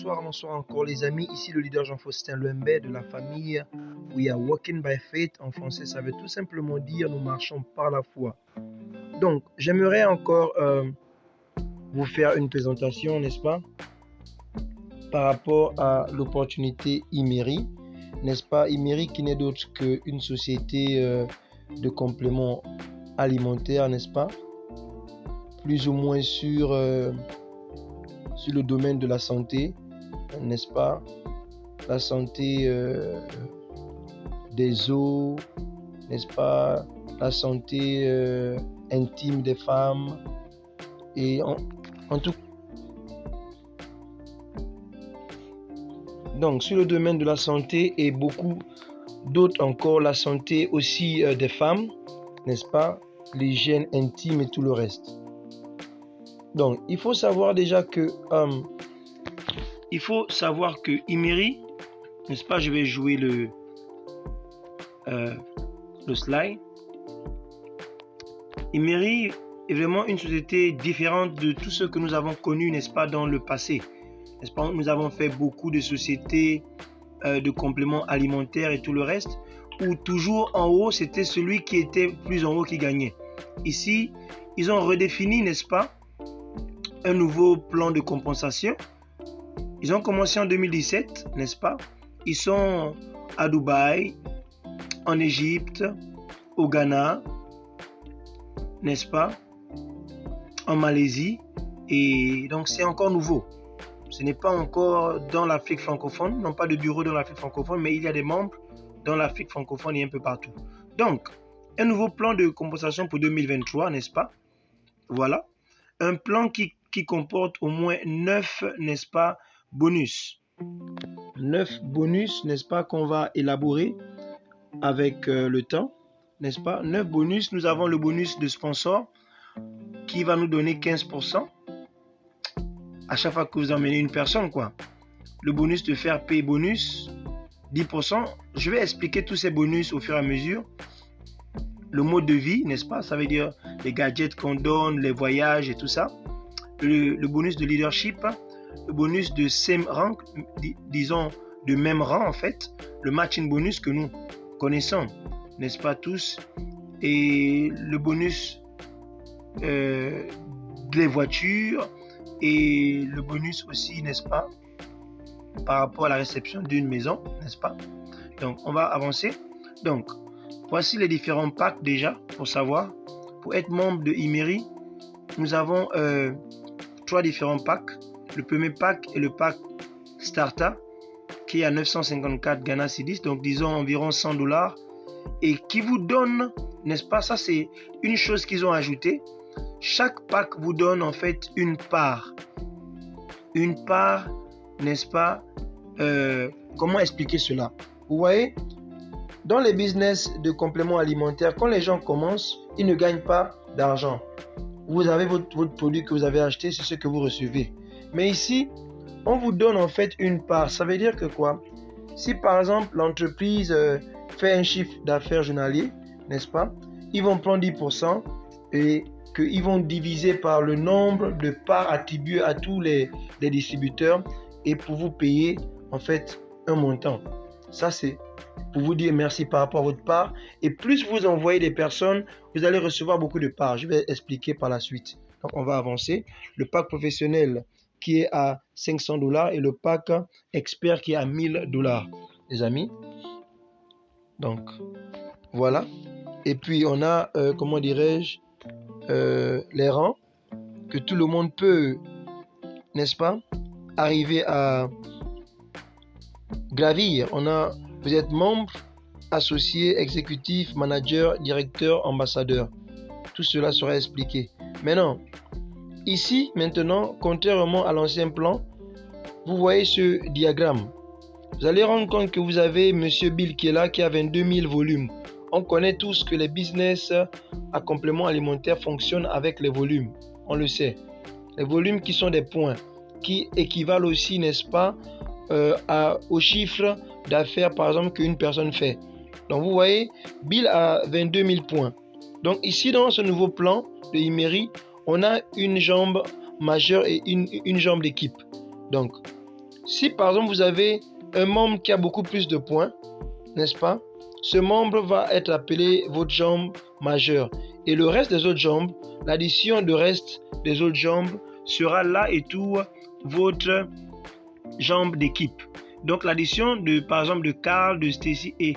bonsoir encore les amis. Ici le leader Jean-Faustin Lembet de la famille We are walking by faith. En français, ça veut tout simplement dire nous marchons par la foi. Donc, j'aimerais encore vous faire une présentation, n'est-ce pas, par rapport à l'opportunité Imeri, n'est-ce pas? Imeri qui n'est d'autre qu'une société de compléments alimentaires, n'est-ce pas? Plus ou moins sur le domaine de la santé, n'est-ce pas? La santé des os, n'est-ce pas? La santé intime des femmes. Et en tout donc sur le domaine de la santé et beaucoup d'autres encore, la santé aussi des femmes, n'est-ce pas? L'hygiène intime et tout le reste. Donc, il faut savoir déjà que Imeri, n'est-ce pas? Je vais jouer le slide. Imeri est vraiment une société différente de tout ce que nous avons connu, n'est-ce pas, dans le passé. N'est-ce pas? Nous avons fait beaucoup de sociétés de compléments alimentaires et tout le reste, où toujours en haut, c'était celui qui était plus en haut qui gagnait. Ici, ils ont redéfini, n'est-ce pas, un nouveau plan de compensation. Ils ont commencé en 2017, n'est-ce pas? Ils sont à Dubaï, en Égypte, au Ghana, n'est-ce pas? En Malaisie. Et donc c'est encore nouveau. Ce n'est pas encore dans l'Afrique francophone, non pas de bureau dans l'Afrique francophone, mais il y a des membres dans l'Afrique francophone et un peu partout. Donc, un nouveau plan de compensation pour 2023, n'est-ce pas? Voilà. Un plan qui comporte au moins 9, n'est-ce pas, bonus. 9 bonus, n'est-ce pas, qu'on va élaborer avec le temps, n'est-ce pas? 9 bonus, nous avons le bonus de sponsor qui va nous donner 15% à chaque fois que vous emmenez une personne, quoi. Le bonus de faire payer bonus, 10%. Je vais expliquer tous ces bonus au fur et à mesure. Le mode de vie, n'est-ce pas? Ça veut dire les gadgets qu'on donne, les voyages et tout ça. Le bonus de leadership, le bonus de same rank, disons de même rang en fait, le matching bonus que nous connaissons, n'est-ce pas tous? Et le bonus des voitures et le bonus aussi, n'est-ce pas, par rapport à la réception d'une maison, n'est-ce pas? Donc on va avancer. Donc voici les différents packs déjà pour savoir. Pour être membre de Imeri, nous avons 3 différents packs. Le premier pack est le pack Starta qui est à 954 Ghana Cedis, donc disons environ $100, et qui vous donne, n'est-ce pas, ça c'est une chose qu'ils ont ajouté. Chaque pack vous donne en fait une part, n'est-ce pas? Comment expliquer cela? Vous voyez, dans les business de compléments alimentaires, quand les gens commencent, ils ne gagnent pas d'argent. Vous avez votre produit que vous avez acheté, c'est ce que vous recevez. Mais ici, on vous donne en fait une part. Ça veut dire que quoi? Si par exemple l'entreprise fait un chiffre d'affaires journalier, n'est-ce pas? Ils vont prendre 10% et qu'ils vont diviser par le nombre de parts attribuées à tous les distributeurs et pour vous payer en fait un montant. Ça c'est pour vous dire merci par rapport à votre part. Et plus vous envoyez des personnes, vous allez recevoir beaucoup de parts. Je vais expliquer par la suite. Donc on va avancer. Le pack professionnel qui est à $500 et le pack expert qui est à $1000, les amis. Donc voilà. Et puis on a, comment dirais-je, les rangs que tout le monde peut, n'est-ce pas, arriver à gravir. Vous êtes membre, associé, exécutif, manager, directeur, ambassadeur. Tout cela sera expliqué. Maintenant, ici, maintenant, contrairement à l'ancien plan, vous voyez ce diagramme. Vous allez rendre compte que vous avez Monsieur Bill qui est là, qui a 22 000 volumes. On connaît tous que les business à compléments alimentaires fonctionnent avec les volumes. On le sait. Les volumes qui sont des points, qui équivalent aussi, n'est-ce pas, au chiffre d'affaires, par exemple, qu'une personne fait. Donc, vous voyez, Bill a 22 000 points. Donc, ici, dans ce nouveau plan de Imeri, on a une jambe majeure et une jambe d'équipe. Donc, Si par exemple vous avez un membre qui a beaucoup plus de points, n'est-ce pas? Ce membre va être appelé votre jambe majeure. Et le reste des autres jambes, l'addition de reste des autres jambes sera là et tout votre jambe d'équipe. Donc l'addition de par exemple de Carl, de Stacy et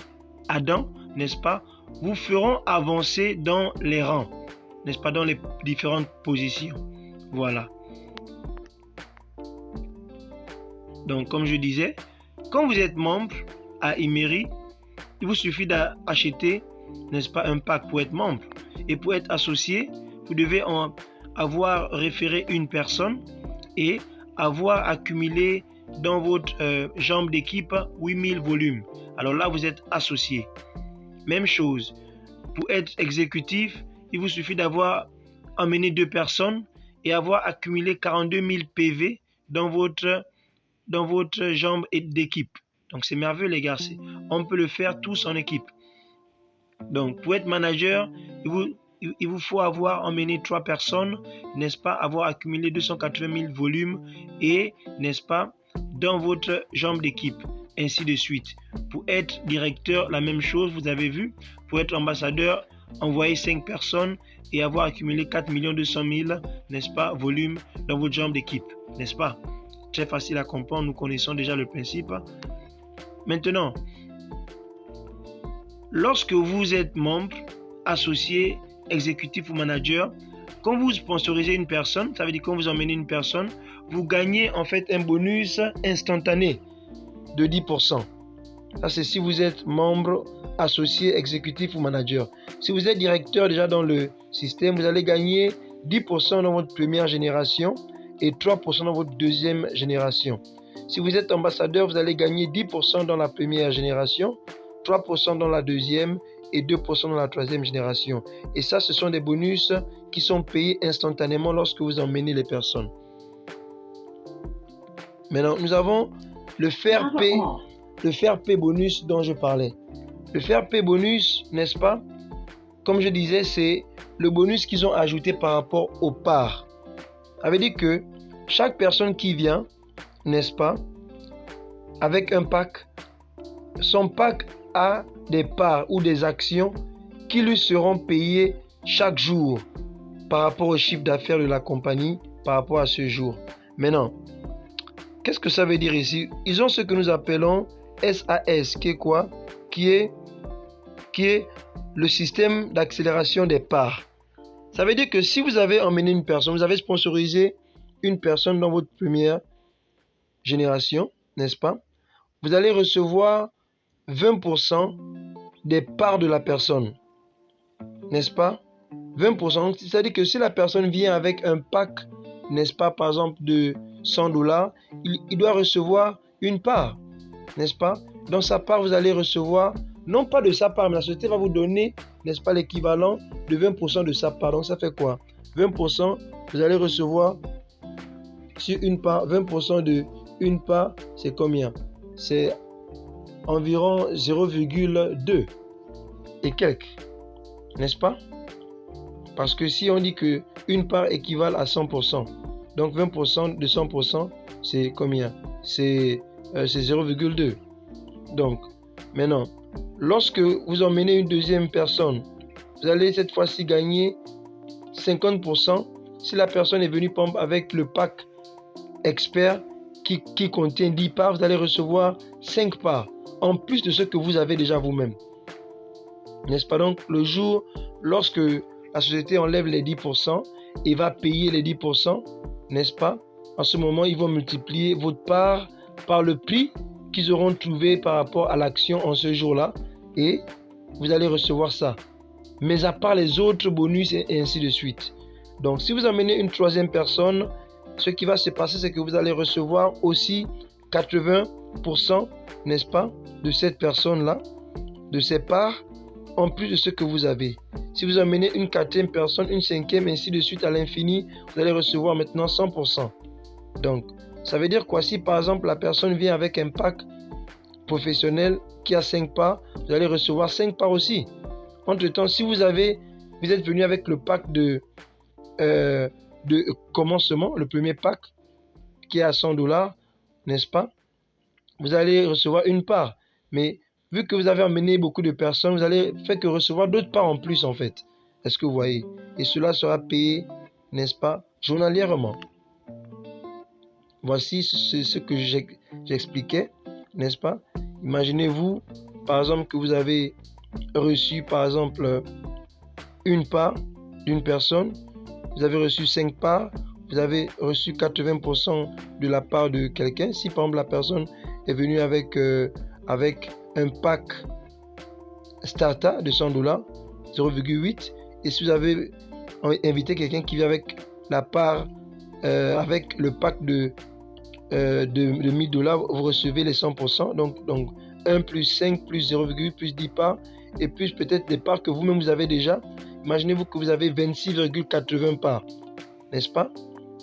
Adam, n'est-ce pas, vous feront avancer dans les rangs, n'est-ce pas, dans les différentes positions. Voilà. Donc comme je disais, quand vous êtes membre à Emery, il vous suffit d'acheter, n'est-ce pas, un pack pour être membre. Et pour être associé, vous devez avoir référé une personne et avoir accumulé dans votre jambe d'équipe 8000 volumes. Alors là, vous êtes associé. Même chose, pour être exécutif, il vous suffit d'avoir emmené 2 personnes et avoir accumulé 42 000 PV dans votre jambe d'équipe. Donc c'est merveilleux les gars, on peut le faire tous en équipe. Donc pour être manager, il vous faut avoir emmené 3 personnes, n'est-ce pas, avoir accumulé 280 000 volumes et, n'est-ce pas, dans votre jambe d'équipe, ainsi de suite. Pour être directeur, la même chose, vous avez vu. Pour être ambassadeur, envoyer 5 personnes et avoir accumulé 4 200 000, n'est-ce pas, volumes dans votre jambe d'équipe, n'est-ce pas? Très facile à comprendre, nous connaissons déjà le principe. Maintenant, lorsque vous êtes membre, associé, exécutif ou manager, quand vous sponsorisez une personne, ça veut dire quand vous emmenez une personne, vous gagnez en fait un bonus instantané de 10%. Ça c'est si vous êtes membre, associé, exécutif ou manager. Si vous êtes directeur déjà dans le système, vous allez gagner 10% dans votre première génération et 3% dans votre deuxième génération. Si vous êtes ambassadeur, vous allez gagner 10% dans la première génération, 3% dans la deuxième et 2% dans la troisième génération. Et ça, ce sont des bonus qui sont payés instantanément lorsque vous emmenez les personnes. Maintenant, nous avons le fair pay bonus dont je parlais. Le fair pay bonus, n'est-ce pas? Comme je disais, c'est le bonus qu'ils ont ajouté par rapport aux parts. Ça veut dire que chaque personne qui vient, n'est-ce pas, avec un pack, son pack a des parts ou des actions qui lui seront payées chaque jour par rapport au chiffre d'affaires de la compagnie par rapport à ce jour. Maintenant, qu'est-ce que ça veut dire ici? Ils ont ce que nous appelons SAS, qui est quoi? Qui est le système d'accélération des parts. Ça veut dire que si vous avez emmené une personne, vous avez sponsorisé une personne dans votre première génération, n'est-ce pas? Vous allez recevoir 20% des parts de la personne, n'est-ce pas? 20%, c'est-à-dire que si la personne vient avec un pack, n'est-ce pas, par exemple de $100, il doit recevoir une part, n'est-ce pas? Dans sa part, vous allez recevoir, non pas de sa part, mais la société va vous donner, n'est-ce pas, l'équivalent de 20% de sa part. Donc ça fait quoi? 20%, vous allez recevoir sur une part, 20% de une part, c'est combien? C'est environ 0,2 et quelques, n'est-ce pas? Parce que si on dit que une part équivaut à 100%, donc 20% de 100%, c'est combien? C'est 0,2. Donc, maintenant, lorsque vous emmenez une deuxième personne, vous allez cette fois-ci gagner 50%. Si la personne est venue avec le pack expert qui contient 10 parts, vous allez recevoir 5 parts, en plus de ce que vous avez déjà vous-même. N'est-ce pas? Donc, le jour, lorsque la société enlève les 10% et va payer les 10%, n'est-ce pas? En ce moment, ils vont multiplier votre part par le prix qu'ils auront trouvé par rapport à l'action en ce jour-là et vous allez recevoir ça. Mais à part les autres bonus et ainsi de suite. Donc, si vous amenez une troisième personne, ce qui va se passer, c'est que vous allez recevoir aussi 80%, n'est-ce pas, de cette personne-là, de ses parts, en plus de ce que vous avez. Si vous amenez une quatrième personne, une cinquième, ainsi de suite à l'infini, vous allez recevoir maintenant 100%. Donc, ça veut dire quoi? Si par exemple la personne vient avec un pack professionnel qui a 5 parts, vous allez recevoir 5 parts aussi. Entre-temps, si vous êtes venu avec le pack de commencement, le premier pack qui est à $100, n'est-ce pas? vous allez recevoir une part. Mais vu que vous avez emmené beaucoup de personnes, vous allez faire que recevoir d'autres parts en plus en fait. Est-ce que vous voyez? Et cela sera payé, n'est-ce pas, journalièrement. Voici ce que j'expliquais, n'est-ce pas? Imaginez-vous, par exemple, que vous avez reçu, par exemple, une part d'une personne, vous avez reçu 5 parts, vous avez reçu 80% de la part de quelqu'un. Si par exemple la personne est venue avec un pack starter de $100, 0,8, et si vous avez invité quelqu'un qui vient avec la part, avec le pack de $1000, vous recevez les 100%, donc 1 plus 5 plus 0,8 plus 10 parts, et plus peut-être des parts que vous-même vous avez déjà. Imaginez-vous que vous avez 26,80 parts, n'est-ce pas?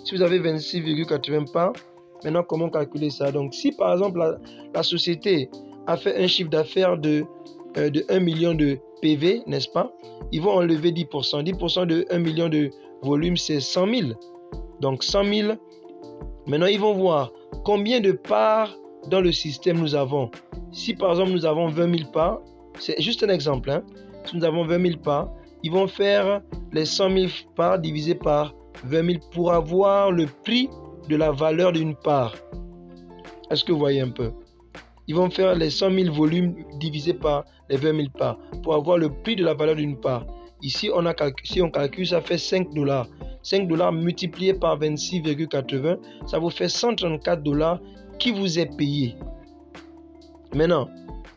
Si vous avez 26,80 parts, maintenant comment calculer ça? Donc si par exemple la société a fait un chiffre d'affaires de 1 million de PV, n'est-ce pas? Ils vont enlever 10%. 10% de 1 million de volume, c'est 100 000. Donc 100 000. Maintenant, ils vont voir combien de parts dans le système nous avons. Si par exemple nous avons 20 000 parts, c'est juste un exemple, hein? Si nous avons 20 000 parts, ils vont faire les 100 000 parts divisé par 20 000 pour avoir le prix de la valeur d'une part. Est-ce que vous voyez un peu? Ils vont faire les 100 000 volumes divisé par les 20 000 parts pour avoir le prix de la valeur d'une part. Ici, si on calcule, ça fait 5 $. 5 $ multiplié par 26,80, ça vous fait 134 $ qui vous est payé. Maintenant,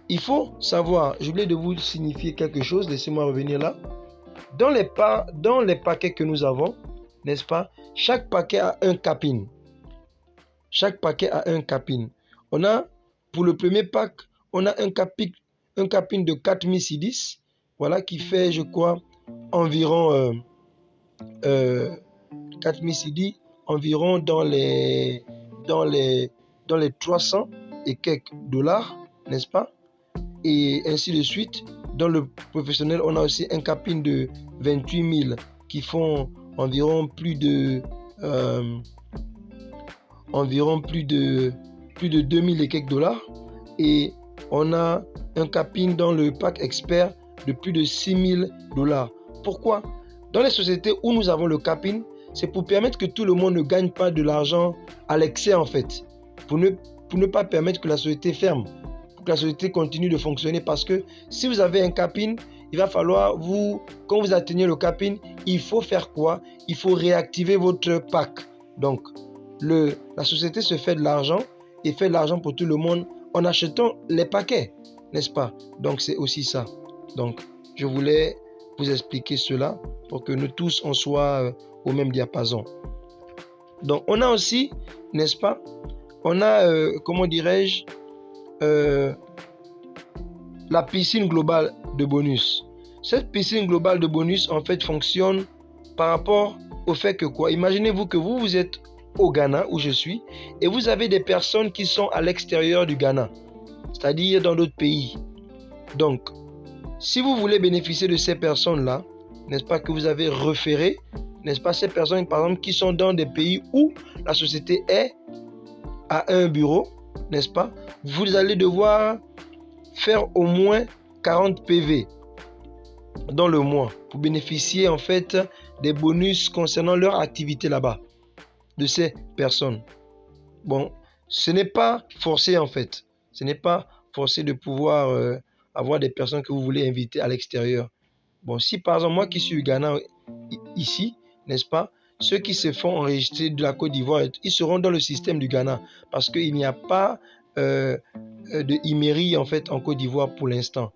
il faut savoir, je voulais de vous signifier quelque chose, laissez-moi revenir là. Dans les paquets que nous avons, n'est-ce pas, chaque paquet a un cap-in. Chaque paquet a un cap-in. On a, pour le premier pack, on a un cap-in de 4010, voilà, qui fait, je crois, environ 4000 CD, environ dans les 300 et quelques $, n'est-ce pas? Et ainsi de suite. Dans le professionnel, on a aussi un cap-in de 28 000 qui font environ plus de 2000 et quelques $. Et on a un cap-in dans le pack expert de plus de 6000 $. Pourquoi? Dans les sociétés où nous avons le cap-in, c'est pour permettre que tout le monde ne gagne pas de l'argent à l'excès en fait. Pour ne pas permettre que la société ferme, pour que la société continue de fonctionner. Parce que si vous avez un cap-in, il va falloir quand vous atteignez le cap-in, il faut faire quoi? Il faut réactiver votre pack. Donc, la société se fait de l'argent et fait de l'argent pour tout le monde en achetant les paquets, n'est-ce pas? Donc, c'est aussi ça. Donc, je voulais vous expliquer cela pour que nous tous on soit au même diapason. Donc on a aussi, n'est-ce pas, on a comment dirais-je, la piscine globale de bonus. Cette piscine globale de bonus en fait fonctionne par rapport au fait que quoi? Imaginez-vous que vous êtes au Ghana où je suis et vous avez des personnes qui sont à l'extérieur du Ghana, c'est-à-dire dans d'autres pays. Donc si vous voulez bénéficier de ces personnes-là, n'est-ce pas, que vous avez référé, n'est-ce pas, ces personnes, par exemple, qui sont dans des pays où la société a un bureau, n'est-ce pas, vous allez devoir faire au moins 40 PV dans le mois pour bénéficier, en fait, des bonus concernant leur activité là-bas, de ces personnes. Bon, ce n'est pas forcé, en fait. Ce n'est pas forcé de pouvoir avoir des personnes que vous voulez inviter à l'extérieur. Bon, si par exemple, moi qui suis au Ghana ici, n'est-ce pas, ceux qui se font enregistrer de la Côte d'Ivoire, ils seront dans le système du Ghana parce qu'il n'y a pas de Imery en fait en Côte d'Ivoire pour l'instant.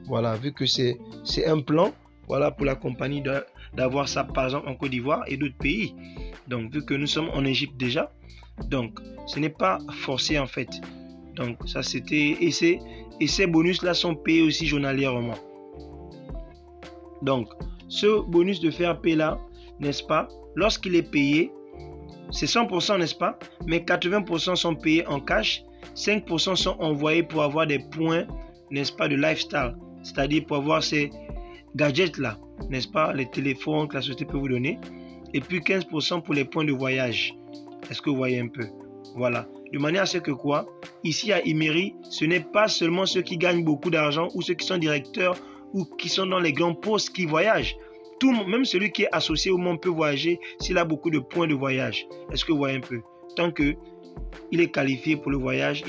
Voilà, vu que c'est un plan, voilà, pour la compagnie d'avoir ça par exemple en Côte d'Ivoire et d'autres pays. Donc, vu que nous sommes en Égypte déjà, donc ce n'est pas forcé en fait. Donc, ça c'était et ces bonus-là sont payés aussi journalièrement. Donc, ce bonus de faire payer là, n'est-ce pas, lorsqu'il est payé, c'est 100%, n'est-ce pas, mais 80% sont payés en cash, 5% sont envoyés pour avoir des points, n'est-ce pas, de lifestyle, c'est-à-dire pour avoir ces gadgets-là, n'est-ce pas, les téléphones que la société peut vous donner, et puis 15% pour les points de voyage. Est-ce que vous voyez un peu? Voilà. De manière à ce que quoi? Ici à Imery, ce n'est pas seulement ceux qui gagnent beaucoup d'argent ou ceux qui sont directeurs ou qui sont dans les grands postes qui voyagent. Même celui qui est associé au monde peut voyager s'il a beaucoup de points de voyage. Est-ce que vous voyez un peu? Tant qu'il est qualifié pour le voyage,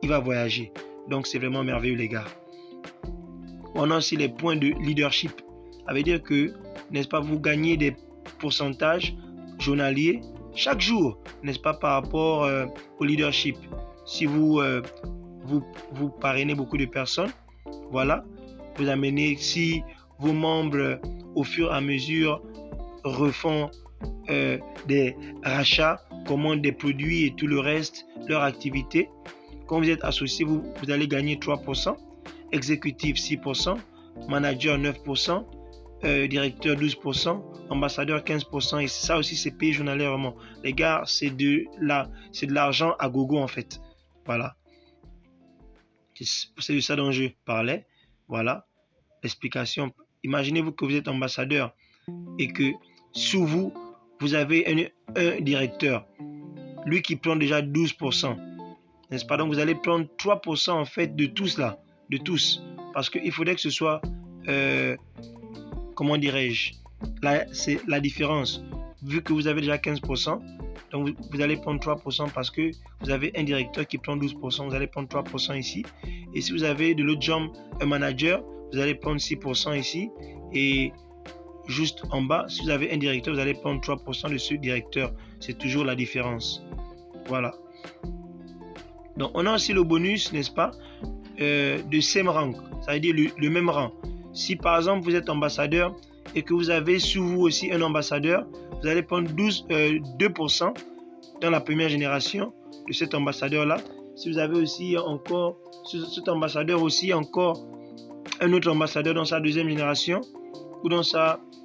il va voyager. Donc c'est vraiment merveilleux les gars. On a aussi les points de leadership. Ça veut dire que, n'est-ce pas, vous gagnez des pourcentages journaliers chaque jour, n'est-ce pas, par rapport au leadership. Si vous parrainez beaucoup de personnes, voilà, vous amenez, si vos membres au fur et à mesure refont des rachats, commandent des produits et tout le reste, leur activité. Quand vous êtes associé, vous allez gagner 3%, exécutif 6%, manager 9%, directeur 12%, ambassadeur 15%, et ça aussi c'est payé journalièrement. Les gars, c'est de l'argent à gogo en fait. Voilà. C'est de ça dont je parlais. Voilà. L'explication. Imaginez-vous que vous êtes ambassadeur et que sous vous, vous avez un directeur. Lui qui prend déjà 12%. N'est-ce pas? Donc vous allez prendre 3% en fait de tous là. De tous. Parce qu'il faudrait que ce soit... comment dirais-je? C'est la différence. Vu que vous avez déjà 15%, donc vous allez prendre 3% parce que vous avez un directeur qui prend 12%. Vous allez prendre 3% ici. Et si vous avez de l'autre jambe, un manager, vous allez prendre 6% ici. Et juste en bas, si vous avez un directeur, vous allez prendre 3% de ce directeur. C'est toujours la différence. Voilà. Donc, on a aussi le bonus, n'est-ce pas, de same rank. Ça veut dire le même rang. Si par exemple, vous êtes ambassadeur et que vous avez sous vous aussi un ambassadeur, vous allez prendre 2% dans la première génération de cet ambassadeur-là. Si vous avez aussi encore, cet ambassadeur aussi encore un autre ambassadeur dans sa deuxième génération, ou dans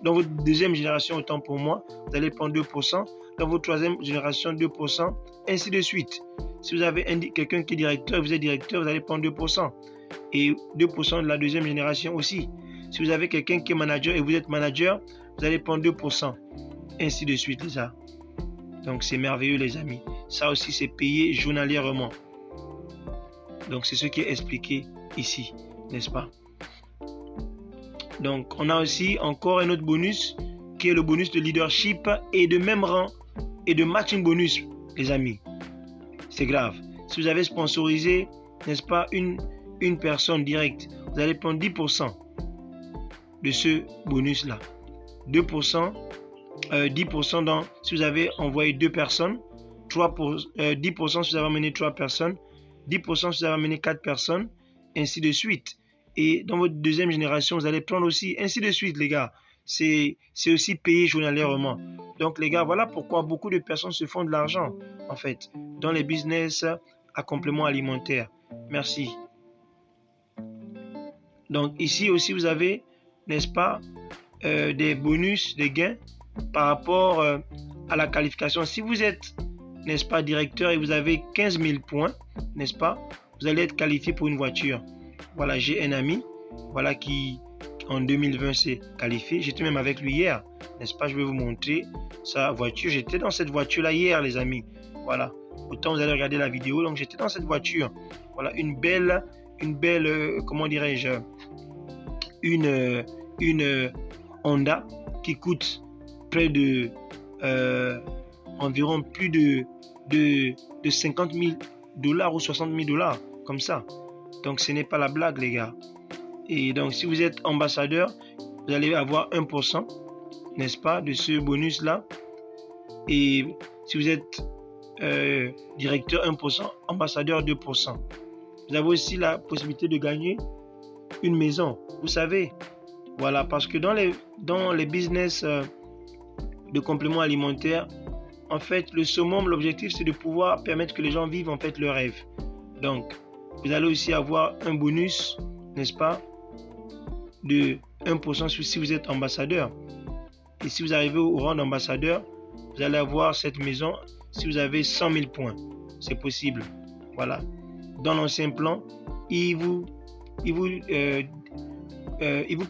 votre deuxième génération, autant pour moi, vous allez prendre 2%, dans votre troisième génération, 2%, ainsi de suite. Si vous avez quelqu'un qui est directeur, vous êtes directeur, vous allez prendre 2%. Et 2% de la deuxième génération aussi. Si vous avez quelqu'un qui est manager et vous êtes manager, vous allez prendre 2%. Ainsi de suite, les gars. Donc, c'est merveilleux, les amis. Ça aussi, c'est payé journalièrement. Donc, c'est ce qui est expliqué ici, n'est-ce pas? Donc, on a aussi encore un autre bonus qui est le bonus de leadership et de même rang et de matching bonus, les amis. C'est grave. Si vous avez sponsorisé, n'est-ce pas, une personne directe, vous allez prendre 10% de ce bonus-là. 2%, 10% si vous avez envoyé 2 personnes, 10% si vous avez amené 3 personnes, 10% si vous avez amené 4 personnes, ainsi de suite. Et dans votre deuxième génération, vous allez prendre aussi, ainsi de suite, les gars. C'est aussi payé journalièrement. Donc, les gars, voilà pourquoi beaucoup de personnes se font de l'argent, en fait, dans les business à complément alimentaire. Merci. Donc, ici aussi, vous avez, n'est-ce pas, des bonus, des gains par rapport à la qualification. Si vous êtes, n'est-ce pas, directeur et vous avez 15 000 points, n'est-ce pas, vous allez être qualifié pour une voiture. Voilà, j'ai un ami, voilà, qui en 2020 s'est qualifié. J'étais même avec lui hier, n'est-ce pas? Je vais vous montrer sa voiture. J'étais dans cette voiture-là hier, les amis. Voilà, autant vous allez regarder la vidéo. Donc, j'étais dans cette voiture. Voilà, une belle, comment dirais-je, une Honda qui coûte près de environ plus de 50 000 $ ou 60 000 $, comme ça. Donc, ce n'est pas la blague, les gars. Et donc, si vous êtes ambassadeur, vous allez avoir 1%, n'est-ce pas, de ce bonus-là. Et si vous êtes directeur, 1%, ambassadeur, 2%. Vous avez aussi la possibilité de gagner une maison. Vous savez, voilà, parce que dans les business de compléments alimentaires, en fait, le summum, l'objectif, c'est de pouvoir permettre que les gens vivent en fait leur rêve. Donc, vous allez aussi avoir un bonus, n'est-ce pas, de 1% si vous êtes ambassadeur. Et si vous arrivez au rang d'ambassadeur, vous allez avoir cette maison si vous avez 100 000 points. C'est possible. Voilà. Dans l'ancien plan, il vous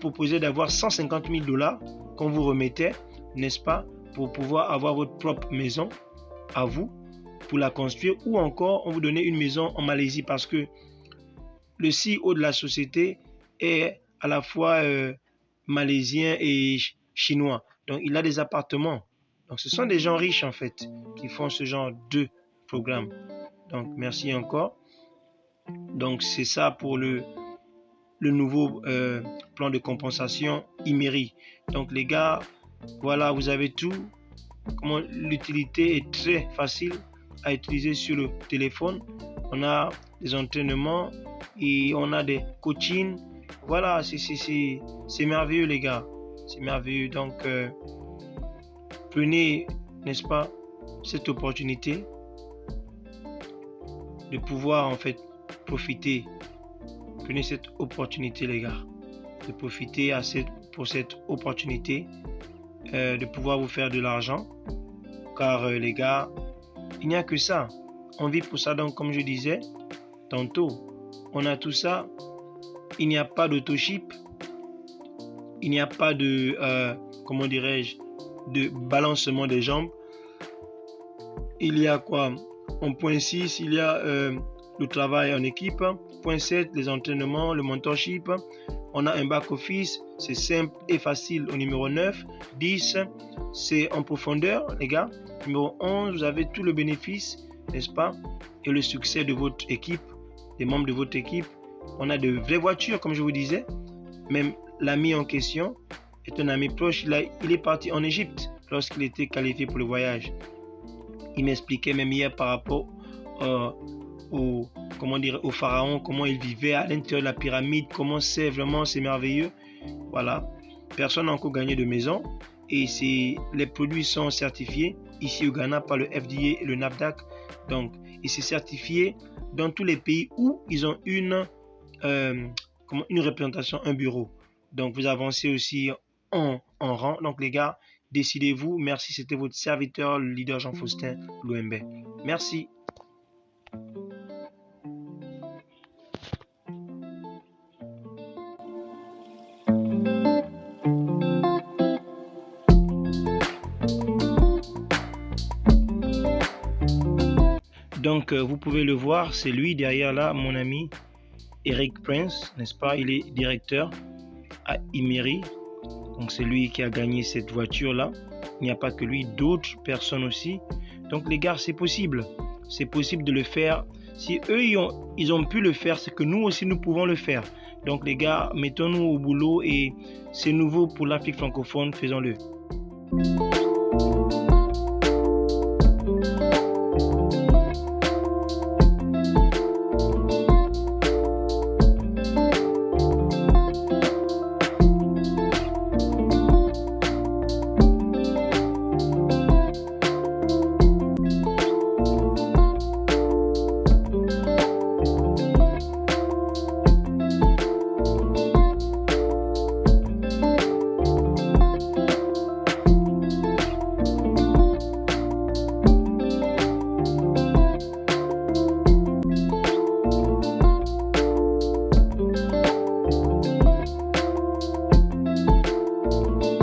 proposait d'avoir 150 000 $ qu'on vous remettait, n'est-ce pas, pour pouvoir avoir votre propre maison à vous, pour la construire, ou encore on vous donne une maison en Malaisie parce que le CEO de la société est à la fois malaisien et chinois. Donc il a des appartements. Donc ce sont des gens riches en fait qui font ce genre de programme. Donc merci encore. Donc c'est ça pour le nouveau plan de compensation Imery. Donc les gars, voilà, vous avez tout. Comment l'utilité est très facile à utiliser sur le téléphone. On a des entraînements et on a des coachings. Voilà, c'est merveilleux les gars. C'est merveilleux. Donc prenez, n'est-ce pas, cette opportunité de pouvoir en fait profiter. Prenez cette opportunité les gars, de profiter pour cette opportunité de pouvoir vous faire de l'argent, car les gars, il n'y a que ça, on vit pour ça. Donc comme je disais tantôt, on a tout ça, il n'y a pas d'autochip, il n'y a pas de comment dirais-je, de balancement des jambes. Il y a quoi en point 6, il y a le travail en équipe. Point 7, les entraînements, le mentorship. On a un back-office, c'est simple et facile au numéro 9. 10, c'est en profondeur, les gars. Numéro 11, vous avez tout le bénéfice, n'est-ce pas? Et le succès de votre équipe, des membres de votre équipe. On a de vraies voitures, comme je vous disais. Même l'ami en question est un ami proche. Il est parti en Égypte lorsqu'il était qualifié pour le voyage. Il m'expliquait même hier par rapport au pharaon, comment il vivait à l'intérieur de la pyramide, comment c'est merveilleux. Voilà, personne n'a encore gagné de maison et les produits sont certifiés ici au Ghana par le FDA et le NAFDAC. Donc, et c'est certifié dans tous les pays où ils ont une représentation, un bureau. Donc, vous avancez aussi en rang. Donc, les gars, décidez-vous. Merci, c'était votre serviteur, le leader Jean-Faustin Louembe. Merci. Donc, vous pouvez le voir, c'est lui derrière là, mon ami Eric Prince, n'est-ce pas? Il est directeur à Imery. Donc, c'est lui qui a gagné cette voiture-là. Il n'y a pas que lui, d'autres personnes aussi. Donc, les gars, c'est possible. C'est possible de le faire. Si eux, ils ont pu le faire, c'est que nous aussi, nous pouvons le faire. Donc, les gars, mettons-nous au boulot et c'est nouveau pour l'Afrique francophone, faisons-le.